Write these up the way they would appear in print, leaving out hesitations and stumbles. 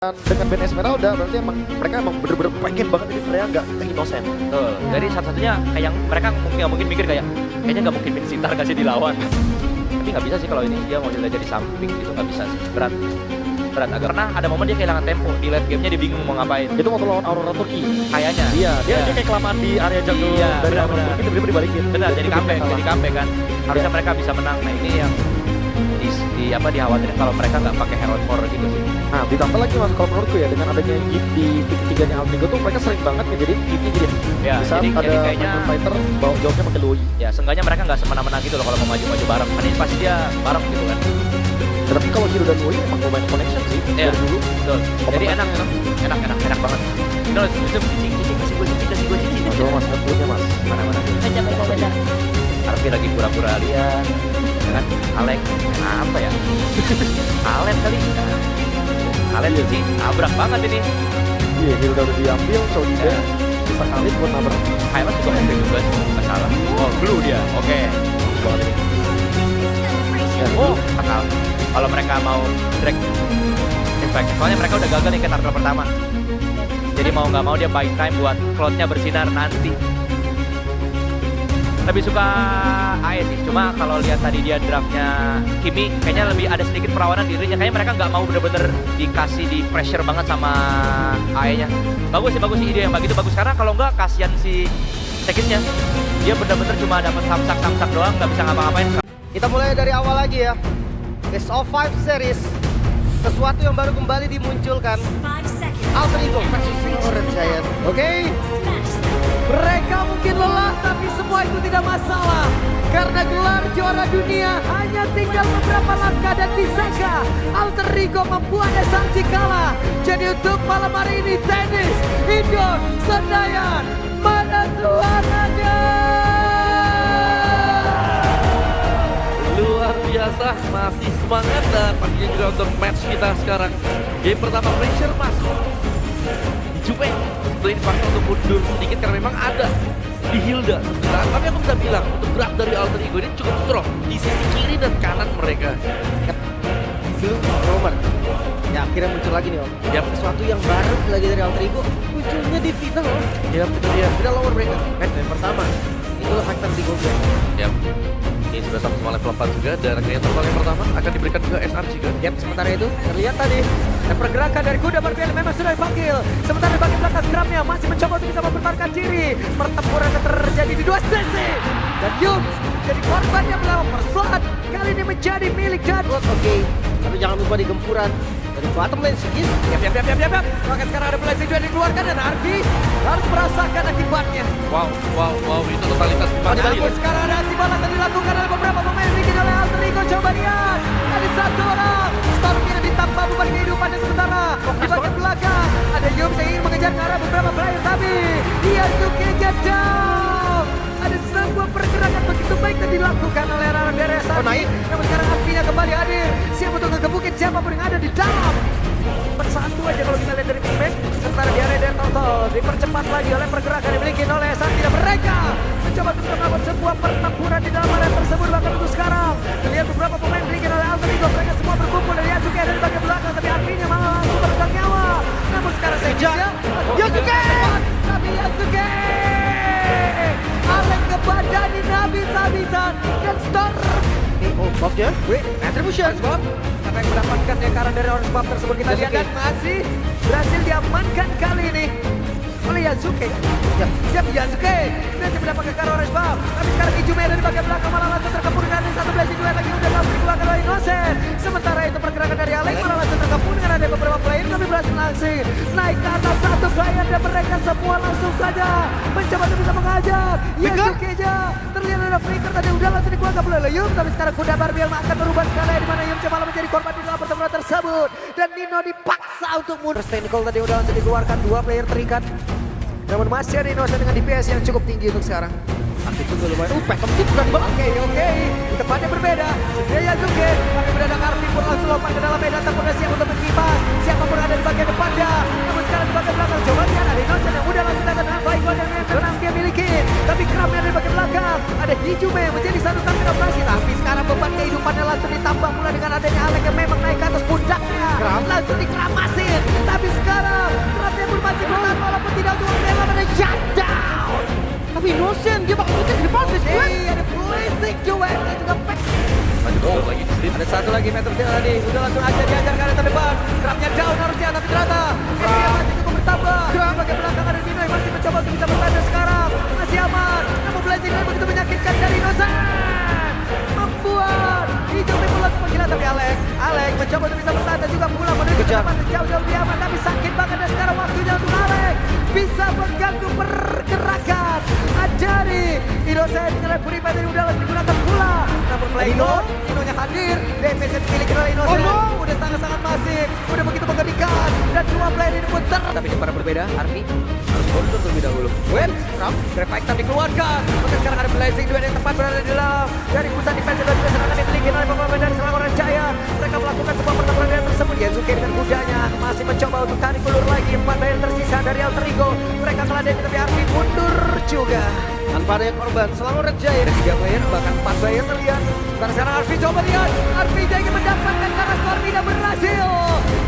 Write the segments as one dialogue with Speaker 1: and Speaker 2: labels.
Speaker 1: Dengan band Esmeralda berarti mereka emang bener-bener pengen banget ini Freya nggak innocent.
Speaker 2: Betul. Jadi satu-satunya kayak yang mereka mungkin mikir kayak kayaknya nggak mungkin Sintar kasih dilawan. Tapi nggak bisa sih kalau ini dia mau dilihat dari samping gitu, nggak bisa sih. Berat agak. Karena ada momen dia kehilangan tempo di late gamenya, dia bingung mau ngapain.
Speaker 1: Itu waktu lawan Aurora Turki.
Speaker 2: Kayaknya.
Speaker 1: Iya, dia kayak kelamaan di area jungle dari Aurora Turki tiba-tiba dibalikin.
Speaker 2: Benar, jadi comeback kan. Harusnya mereka bisa menang. Nah ini yang dikhawatirin kalau mereka nggak pakai hero core gitu sih.
Speaker 1: Nah ditambah lagi mas, kalau menurutku ya dengan adanya Yip di pick 3-nya Altrigo tuh mereka sering banget ngejadiin Yipnya jadi bisa ada
Speaker 2: kayaknya
Speaker 1: fighter bawa jawabnya pakai Lui.
Speaker 2: Ya seenggaknya mereka nggak semena-mena gitu loh kalau mau maju-maju bareng. Kan ini pasti dia bareng gitu kan.
Speaker 1: Tapi kalau Hiro dan Lui emang lumayan connection sih dari dulu.
Speaker 2: Betul. Jadi enak banget. Kita harus bisa cicing kasih gue cicing.
Speaker 1: Coba mas, punya mas.
Speaker 2: Mana.
Speaker 3: Baca.
Speaker 2: Arfi lagi pura-pura lihat. Kan Alek apa ya? Alek kali. Alek sih nabrak banget ini.
Speaker 1: Iya, Hiro udah diambil, so dia bisa kali buat nabrak.
Speaker 2: Kayaknya juga oke juga sih, nggak salah. Oh, blue dia. Oke.
Speaker 1: Banget ini.
Speaker 2: Oh, akal. Kalau mereka mau drag effect, soalnya mereka udah gagal nih ke turtle pertama. Jadi mau nggak mau dia buy time buat cloud-nya bersinar nanti. Lebih suka AE sih, cuma kalau lihat tadi dia draftnya Kimi, kayaknya lebih ada sedikit perawanan dirinya. Kayaknya mereka nggak mau bener-bener dikasih di pressure banget sama AE-nya. Bagus sih ide yang begitu bagus, karena kalau nggak kasihan si Sekisnya. Dia bener-bener cuma dapat samsak doang, nggak bisa ngapa-ngapain.
Speaker 4: Kita mulai dari awal lagi ya. Best of 5 series. Sesuatu yang baru kembali dimunculkan. Alter Ego versus Orange Giant. Oke.
Speaker 3: Mereka mungkin lelah, tapi semua itu tidak masalah. Karena gelar juara dunia hanya tinggal beberapa langkah dan bisakah Alter Ego membuatnya sanksi kalah. Jadi untuk malam hari ini tenis indoor Senayan, mana suaranya?
Speaker 5: Luar biasa, masih semangat dan pastinya juga untuk match kita sekarang. Game pertama pressure masuk. Jupe tentu ini faktor untuk mundur sedikit karena memang ada di Hilda sebentar. Tapi aku bisa bilang untuk gerak dari Alter Ego ini cukup strong di sisi kiri dan kanan mereka.
Speaker 4: Itu Roman. Ya akhirnya muncul lagi nih om.
Speaker 5: Ya,
Speaker 4: Sesuatu yang baru lagi dari Alter Ego. Munculnya di final om.
Speaker 5: ya itu dia.
Speaker 4: Final lower breaker. Yang pertama. Itulah faktor di Goblin.
Speaker 5: Ya, ini sudah sama level 4 juga dan akhirnya total yang pertama akan diberikan ke SR juga.
Speaker 4: Yap, sementara itu terlihat tadi dan pergerakan dari kuda berpiala memang sudah dipanggil. Sementara di bagian belakang Scrumnya masih mencoba untuk bisa mempertahankan diri. Pertempuran yang terjadi di dua sesi. Dan Yums jadi korban yang melawan First Blood. Kali ini menjadi milik Jadwood. Oke, tapi jangan lupa di gempuran dari bottom lane Sigis.
Speaker 3: Yap. Maka sekarang ada blessing juga dikeluarkan dan Arfi harus merasakan akibatnya.
Speaker 5: Wow, itu totalitas 4 kali.
Speaker 3: Namun sekarang ada aksi balas yang dilakukan oleh beberapa pemain bikin oleh Alter Ego. Coba lihat, ada satu orang Storm yang ditambah beban kehidupannya sementara. Di bagian belakang ada Yums yang ingin mengejar ke arah beberapa player, tapi Yasuke get down. Ada sebuah pergerakan begitu baik yang dilakukan oleh Rara Beresan.
Speaker 4: naik.
Speaker 3: Namun sekarang Arfinya kembali hadir, siap untuk ngegebukin siapapun yang ada di dalam. Bersatu aja kalau kita lihat dari pemain. Sementara di area dan total dipercepat lagi oleh pergerakan yang dimiliki oleh Santi dan mereka mencoba untuk melakukan sebuah pertempuran di dalam area tersebut. Bahkan untuk sekarang terlihat beberapa pemain dimiliki oleh Alter Ego, mereka semua berkumpul dari Yasuke ada di bagian belakang, tapi Arfinya malah langsung meregang nyawa. Namun sekarang Sekisnya Yasuke, tapi Yasuke Alek ke badan ini habis-habisan dan Storm.
Speaker 4: Oh, buffnya? Wait, attribution.
Speaker 3: Apa yang mendapatkan karena dari orange buff tersebut kita lihat dan masih berhasil diamankan kali ini oleh Yasuke. Siap Yasuke berhasil mendapatkan karena orange buff. Tapi sekarang Ijume dari bagian belakang malah langsung terkepung dengan satu blessing juga lagi udah langsung dikeluarkan oleh Innocent. Sementara itu pergerakan dari Alek malah langsung terkepung dengan ada beberapa player tapi berhasil langsung naik ke atas satu player dan mereka semua langsung saja mencoba untuk bisa mengajar. Yasuke aja terlihat ada flicker tadi udah langsung dikeluarkan oleh Yum, tapi sekarang kuda Barbiel akan merubah skala di mana Yum malah menjadi korban di dalam pertempuran tersebut dan Nino dipaksa untuk mundur. Stenical tadi udah langsung dikeluarkan, dua player terikat. Namun masih ada Innocent dengan DPS yang cukup tinggi untuk sekarang.
Speaker 4: Aktif juga lumayan. Phantom Tip berani banget.
Speaker 3: Oke. Tempatnya berbeda. Sebenarnya Yasuke, tapi mendadak Arfi pun langsung lompat ke dalam medan tak pernah siap untuk berkipas. Siapapun ada di bagian depannya. Namun sekarang di bagian belakang coba lihat ada Innocent yang udah langsung datang dengan baik dan menang dia miliki. Tapi Kramnya ada di bagian belakang. Ada Hijume yang menjadi satu target operasi. Tapi sekarang beban kehidupannya langsung ditambah pula dengan adanya Alek yang memang naik ke atas pundaknya. Langsung dikeramasin. Tapi sekarang Kramnya pun masih bertahan walaupun tidak untuk membela pada shutdown.
Speaker 4: Tapi Innocent, dia bakal ke depan guys.
Speaker 3: Ada blazing duet dan juga
Speaker 5: Masih lagi di street.
Speaker 3: ada satu lagi Metro Steel tadi. Udah langsung aja diajar ke arah terdepan. Kramnya down harusnya tapi ternyata dia masih cukup bertambah. Sebagai belakang ada Dino yang masih mencoba untuk bisa bertahan sekarang. Masih aman. Namun blazing duet begitu menyakitkan dari Innocent. Membuat hijau pula gila tapi Alek mencoba untuk bisa bertahan dan juga pulang menuju ke depan jauh-jauh lebih aman tapi sakit banget dan sekarang waktunya untuk Alek bisa mengganggu pergerakan dari Innocent dengan Purified yang udah digunakan pula. Namun Dino-nya hadir, damage yang dimiliki oleh Innocent udah sangat-sangat masif, udah begitu mengerikan dan dua player ini pun tapi di para berbeda, Arfi harus mundur terlebih dahulu. Grab item dikeluarkan, maka sekarang ada blazing duet yang tepat berada di dalam dari pusat defense dan juga serangan yang dimiliki oleh pemain dari Selangor Jaya. Mereka melakukan sebuah pertempuran tersebut. Yazuke dengan kudanya masih mencoba untuk tarik ulur lagi 4 player tersisa dari Alter Ego. Mereka meladeni tapi Arfi mundur juga. Tanpa ada yang korban, Selangor Jaya ada 3 player, bahkan 4 player terlihat. Sekarang Arfi coba lihat, Arfi dia ingin mendapatkan karena skor tidak berhasil.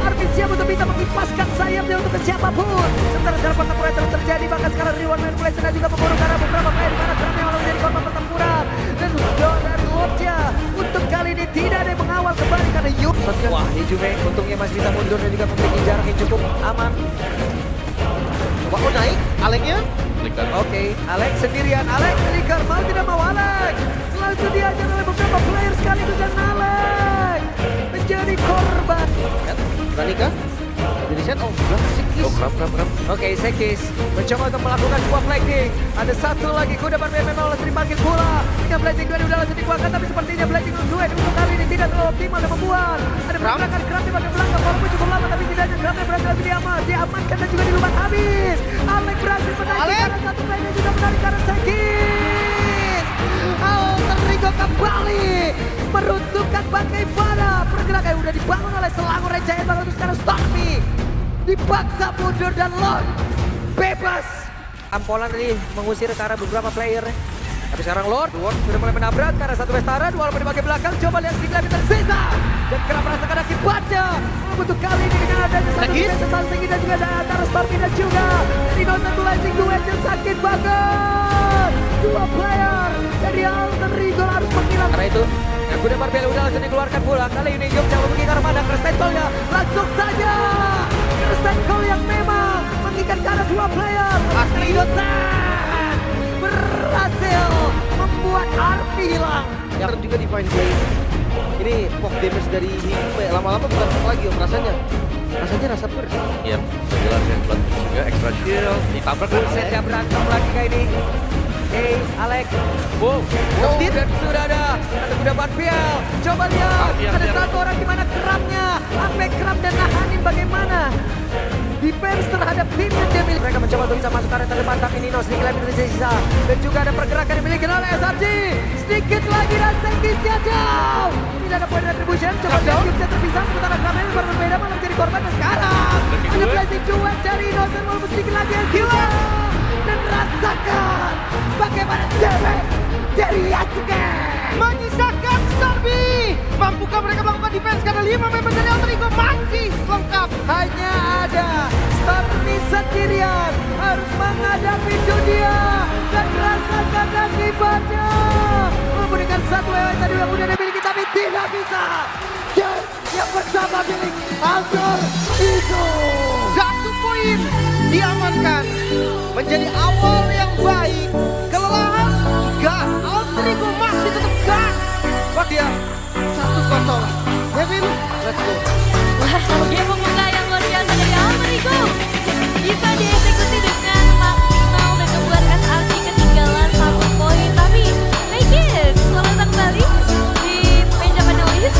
Speaker 3: Arfi siap untuk bisa mengipaskan sayapnya untuk ke siapapun. Sementara sekarang pertempuran terus terjadi, bahkan sekarang Riwan main play dan juga memburu karena beberapa player di mana Kramnya malah menjadi korban pertempuran. Dan dari Lordnya untuk kali ini tidak ada yang mengawal kembali karena Yuk. Wah, Hijume untungnya masih bisa mundur dan juga memiliki jarak yang cukup aman. Coba naik, Aleknya. Oke, Alek sendirian. Alek trigger, mau tidak mau Alek. Langsung diajar oleh beberapa player sekaligus dan Alek menjadi korban. Berani kah? Jadi set, Sekis. Oke, Sekis mencoba untuk melakukan sebuah flanking. Ada satu lagi kuda berbeda memang langsung dipanggil pula. Dengan blazing duet udah langsung dikeluarkan, tapi sepertinya blazing duet untuk kali ini tidak terlalu optimal dan membuat ada pergerakan Kram di bagian belakang walaupun cukup lama tapi tidak ada Kramnya berhasil lebih diamankan dan juga dilumpat habis. Alek berhasil menarik karena satu player yang juga menarik karena Sekis. Alter Ego kembali meruntuhkan bagaimana pergerakan yang udah dibangun oleh Selangor Jaya bahkan untuk sekarang Stormy dipaksa mundur dan Lord bebas. Ampolan tadi mengusir ke arah beberapa player. Tapi sekarang Lord sudah mulai menabrak karena satu Westaran walaupun di bagian belakang. Coba lihat skill yang tersisa dan kerap merasakan akibatnya. Untuk kali ini dengan adanya satu defense tinggi dan juga ada antara Stormy dan juga Innocent blazing duet yang sakit banget. Dua player dari Alter Ego harus menghilang. Karena itu kuda Barbel udah langsung dikeluarkan pula. Kali ini Yum coba pergi ke arah mana? Crescentolnya langsung saja. Crescentol yang memang mengikat ke arah dua player. Innocent berhasil membuat Arfi hilang.
Speaker 4: Yang juga di Fine Blade. Ini pop damage dari Hijume lama-lama bukan pop lagi om rasanya. Rasanya rasa burst.
Speaker 5: Iya, jelas ya. Juga extra shield, ditabrak kan.
Speaker 3: Buset ya berantem lagi kayak ini. Hey, Alek.
Speaker 5: Wow.
Speaker 3: Dan sudah ada kuda Barbiel. Coba lihat, ada satu orang di mana Kramnya. Sampai Kram dan nahanin bagaimana defense terhadap tim yang dia miliki. Mereka mencoba untuk bisa masuk ke area terdepan tapi Nino sedikit lagi tersisa. Dan juga ada pergerakan yang dimiliki oleh SRG. Sedikit lagi dan Sekisnya down. Tidak ada point retribution. Coba lihat bisa terpisah sementara Kramnya baru berbeda malah menjadi korban. Dan sekarang ada blazing duet dari Innocent walaupun sedikit lagi yang hilang. Dan rasakan bagaimana damage dari Yasuke menyisakan Stormy. Mampukah mereka melakukan defense karena 5 member dari Alter Ego masih lengkap. Hanya ada Stormy sendirian harus menghadapi dunia dan rasakan akibatnya. Walaupun dengan satu EW tadi yang udah dimiliki tapi tidak bisa. Dan yang bersama milik Alter Ego. 1 poin diamankan menjadi awal yang baik. Kelelahan enggak, Alter Ego masih tetap gas. Wah dia 1-0. Devin, let's go.
Speaker 6: Wah, game pembuka yang luar biasa dari Alter Ego bisa dieksekusi dengan maksimal dan membuat SRC ketinggalan 1 poin. Tapi make it, selamat datang kembali di meja panelis.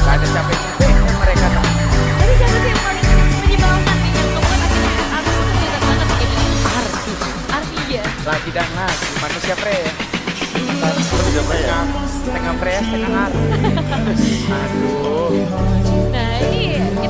Speaker 2: Gak ada capek-capeknya mereka.
Speaker 6: Jadi siapa sih yang paling menyebalkan dengan membuat akhirnya SRC itu kelihatan banget gitu. Arti ya.
Speaker 2: Lagi dan lagi manusia pre ya. Setengah pre, setengah art. Aduh.
Speaker 6: Nah ini